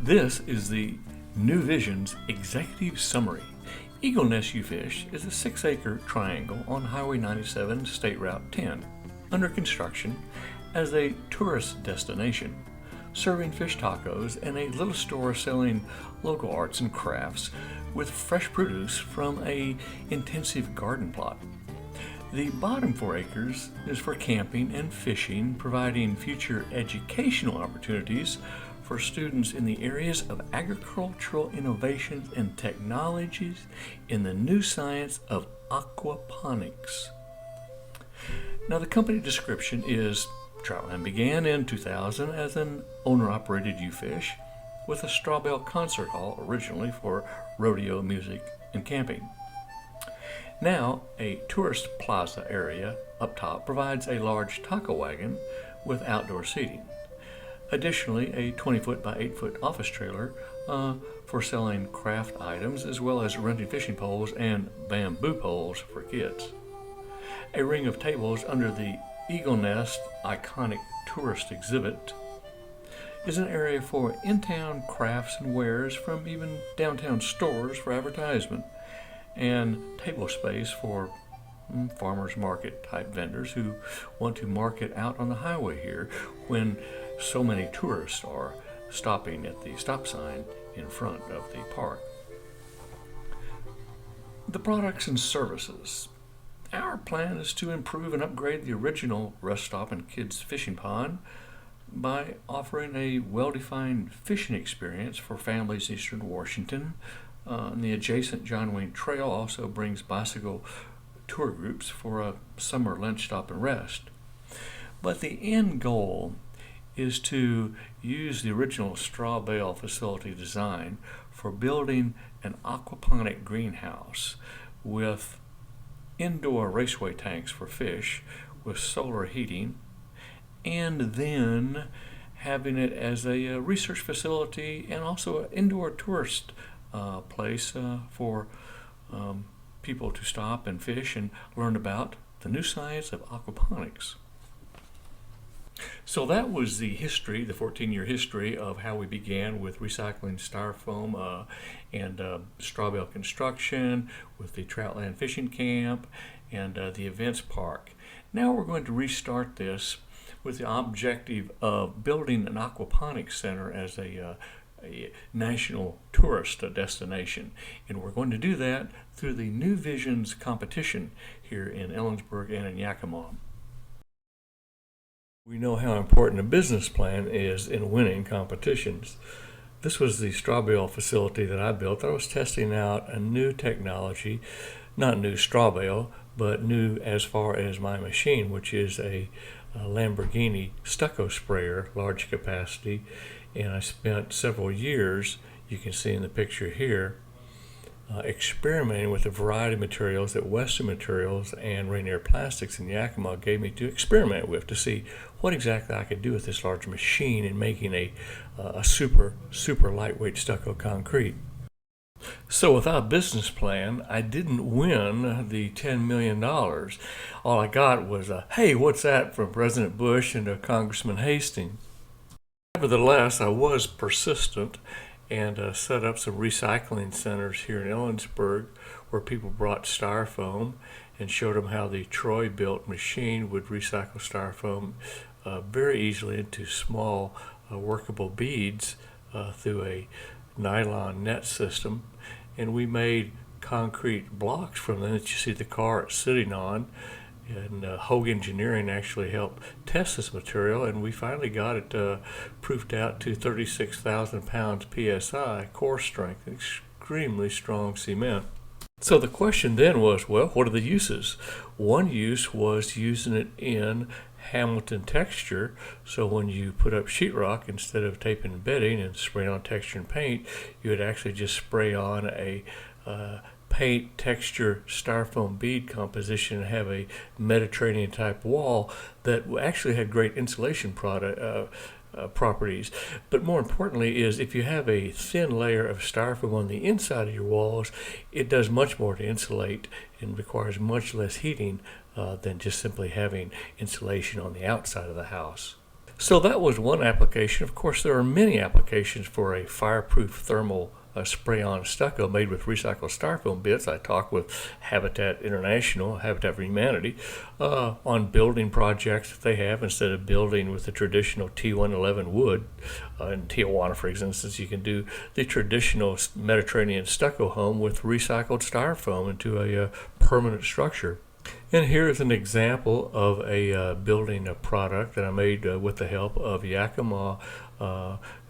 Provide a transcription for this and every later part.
This is the New Vision's Executive Summary. EagleNest U-Fish is a 6-acre triangle on Highway 97 State Route 10, under construction as a tourist destination, serving fish tacos and a little store selling local arts and crafts with fresh produce from a intensive garden plot. The bottom 4 acres is for camping and fishing, providing future educational opportunities for students in the areas of agricultural innovations and technologies in the new science of aquaponics. Now, the company description is Troutland began in 2000 as an owner-operated U-Fish with a straw bale concert hall originally for rodeo music and camping. Now, a tourist plaza area up top provides a large taco wagon with outdoor seating. Additionally, a 20-foot by 8-foot office trailer for selling craft items, as well as renting fishing poles and bamboo poles for kids. A ring of tables under the EagleNest iconic tourist exhibit is an area for in-town crafts and wares from even downtown stores for advertisement, and table space for farmers market type vendors who want to market out on the highway here when so many tourists are stopping at the stop sign in front of the park. The products and services. Our plan is to improve and upgrade the original rest stop and kids fishing pond by offering a well-defined fishing experience for families in Eastern Washington. And the adjacent John Wayne Trail also brings bicycle tour groups for a summer lunch stop and rest. But the end goal is to use the original straw bale facility design for building an aquaponic greenhouse with indoor raceway tanks for fish with solar heating, and then having it as a research facility and also an indoor tourist place for people to stop and fish and learn about the new science of aquaponics. So that was the history, the 14-year history of how we began with recycling styrofoam and straw bale construction, with the Troutland Fishing Camp and the events park. Now we're going to restart this with the objective of building an aquaponics center as a national tourist destination, and we're going to do that through the New Visions competition here in Ellensburg and in Yakima. We know how important a business plan is in winning competitions. This was the straw bale facility that I built. I was testing out a new technology, not new straw bale, but new as far as my machine, which is a Lamborghini stucco sprayer, large capacity. And I spent several years, you can see in the picture here, experimenting with a variety of materials that Western Materials and Rainier Plastics in Yakima gave me to experiment with to see what exactly I could do with this large machine in making a super lightweight stucco concrete. So without a business plan, I didn't win the $10 million. All I got was a, hey, what's that, from President Bush and Congressman Hastings. Nevertheless, I was persistent and set up some recycling centers here in Ellensburg where people brought styrofoam and showed them how the Troy-built machine would recycle styrofoam very easily into small workable beads through a nylon net system. And we made concrete blocks from them that you see the car sitting on. And Hogue Engineering actually helped test this material, and we finally got it proofed out to 36,000 pounds PSI core strength, extremely strong cement. So the question then was, well, what are the uses? One use was using it in Hamilton texture, so when you put up sheetrock, instead of taping and bedding and spraying on texture and paint, you would actually just spray on a paint texture styrofoam bead composition and have a Mediterranean type wall that actually had great insulation properties. But more importantly is if you have a thin layer of styrofoam on the inside of your walls, it does much more to insulate and requires much less heating than just simply having insulation on the outside of the house. So that was one application. Of course, there are many applications for a fireproof thermal spray-on stucco made with recycled styrofoam bits. I talked with Habitat International, Habitat for Humanity, on building projects that they have. Instead of building with the traditional T111 wood, in Tijuana, for instance, you can do the traditional Mediterranean stucco home with recycled styrofoam into a permanent structure. And here is an example of a building a product that I made with the help of Yakima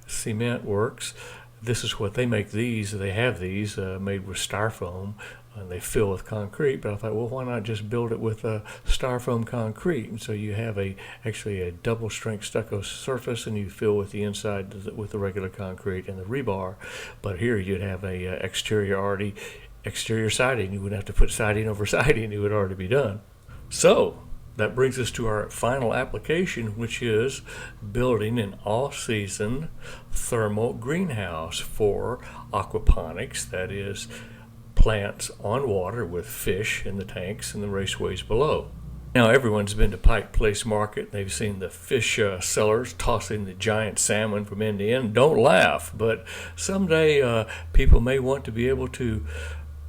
Cement Works. This is what they make these. They have these made with styrofoam, and they fill with concrete. But I thought, well, why not just build it with styrofoam concrete? And so you have actually a double strength stucco surface, and you fill with the inside with the regular concrete and the rebar. But here you'd have a exterior siding. You wouldn't have to put siding over siding. It would already be done. So that brings us to our final application, which is building an all-season thermal greenhouse for aquaponics. That is, plants on water with fish in the tanks and the raceways below. Now, everyone's been to Pike Place Market. They've seen the fish sellers tossing the giant salmon from end to end. Don't laugh, but someday people may want to be able to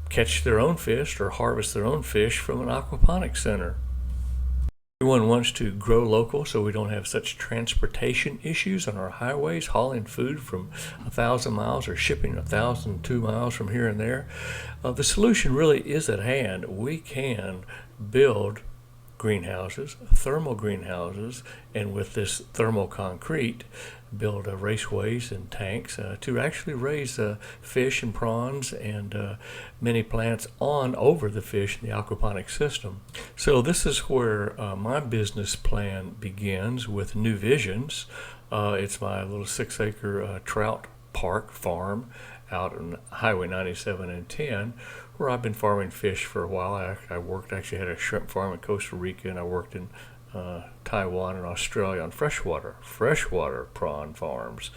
catch their own fish or harvest their own fish from an aquaponics center. Everyone wants to grow local so we don't have such transportation issues on our highways, hauling food from 1,000 miles or shipping 1,002 miles from here and there. The solution really is at hand. We can build greenhouses, thermal greenhouses, and with this thermal concrete, build raceways and tanks to actually raise fish and prawns and many plants on over the fish in the aquaponic system. So this is where my business plan begins with New Visions. It's my little 6-acre trout park farm out on Highway 97 and 10, where I've been farming fish for a while. I actually had a shrimp farm in Costa Rica, and I worked in Taiwan and Australia on freshwater prawn farms.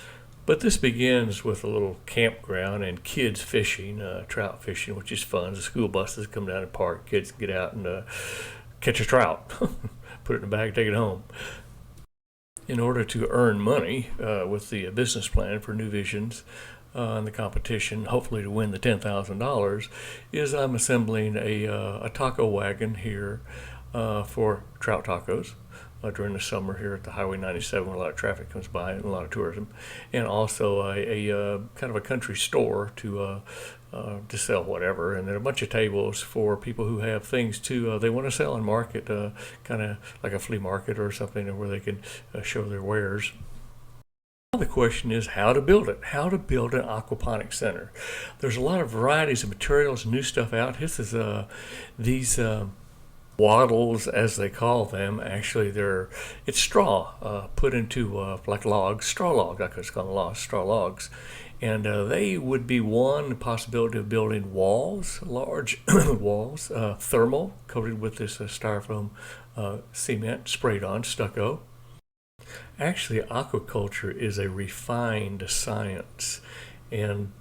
But this begins with a little campground and kids fishing, trout fishing, which is fun. The school buses come down and park, kids get out and catch a trout, put it in a bag, take it home. In order to earn money with the business plan for New Visions, and the competition, hopefully to win the $10,000, is I'm assembling a taco wagon here for trout tacos during the summer here at the Highway 97, where a lot of traffic comes by and a lot of tourism, and also a kind of a country store to sell whatever, and there are a bunch of tables for people who have things they want to sell and market, kind of like a flea market or something where they can show their wares. The question is how to build it, how to build an aquaponics center. There's a lot of varieties of materials, new stuff out. This is these wattles, as they call them. Actually, it's straw put into like logs, straw log, like it's called straw logs. And they would be one possibility of building walls, large walls, thermal, coated with this styrofoam cement sprayed on stucco. Actually, aquaculture is a refined science, and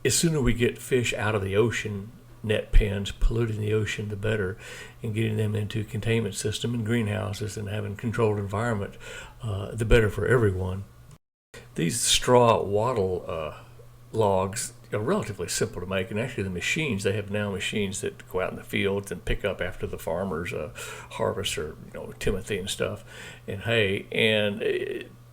as soon as we get fish out of the ocean, net pens, polluting the ocean, the better, and getting them into containment system and greenhouses and having controlled environment, the better for everyone. These straw wattle logs are relatively simple to make, and actually they have now machines that go out in the fields and pick up after the farmers harvest, or timothy and stuff and hay, and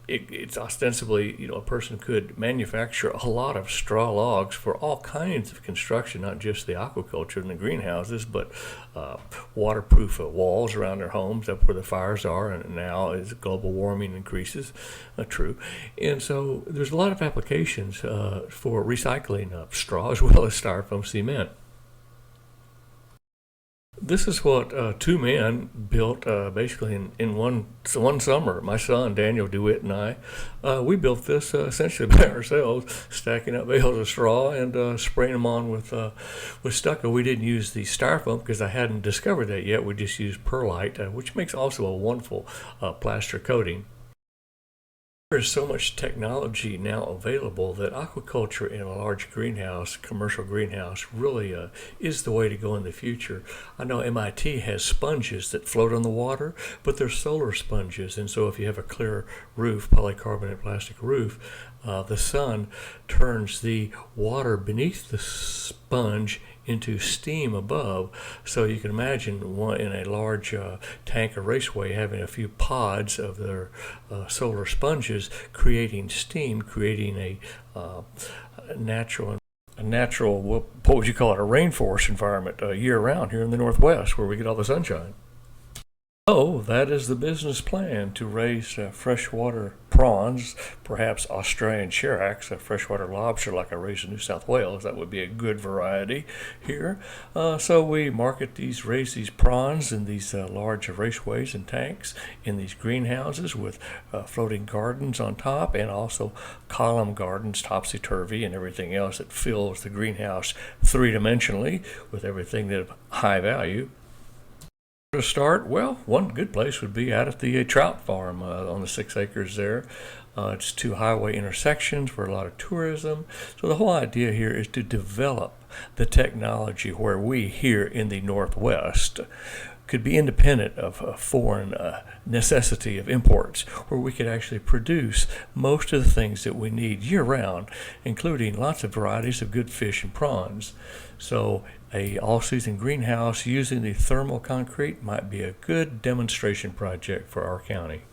it's ostensibly, a person could manufacture a lot of straw logs for all kinds of construction, not just the aquaculture and the greenhouses, but waterproof walls around their homes up where the fires are, and now as global warming increases, true. And so there's a lot of applications for recycling straw as well as styrofoam cement. This is what two men built basically in one summer. My son, Daniel DeWitt, and I, we built this essentially by ourselves, stacking up bales of straw and spraying them on with stucco. We didn't use the styrofoam because I hadn't discovered that yet. We just used perlite, which makes also a wonderful plaster coating. There's so much technology now available that aquaculture in a large greenhouse, commercial greenhouse, really is the way to go in the future. I know MIT has sponges that float on the water, but they're solar sponges, and so if you have a clear roof, polycarbonate plastic roof, the sun turns the water beneath the sponge into steam above. So you can imagine one in a large tank or raceway having a few pods of their solar sponges creating steam, creating a natural, what would you call it, a rainforest environment year round here in the Northwest where we get all the sunshine. So that is the business plan, to raise freshwater prawns, perhaps Australian sheracs, a freshwater lobster like I raise in New South Wales. That would be a good variety here. So we raise these prawns in these large raceways and tanks in these greenhouses with floating gardens on top, and also column gardens, topsy-turvy, and everything else that fills the greenhouse three-dimensionally with everything that of high value. To start, well, one good place would be out at the trout farm on the 6 acres there. It's 2 highway intersections for a lot of tourism. So the whole idea here is to develop the technology where we here in the Northwest could be independent of a foreign necessity of imports, where we could actually produce most of the things that we need year-round, including lots of varieties of good fish and prawns. So a all-season greenhouse using the thermal concrete might be a good demonstration project for our county.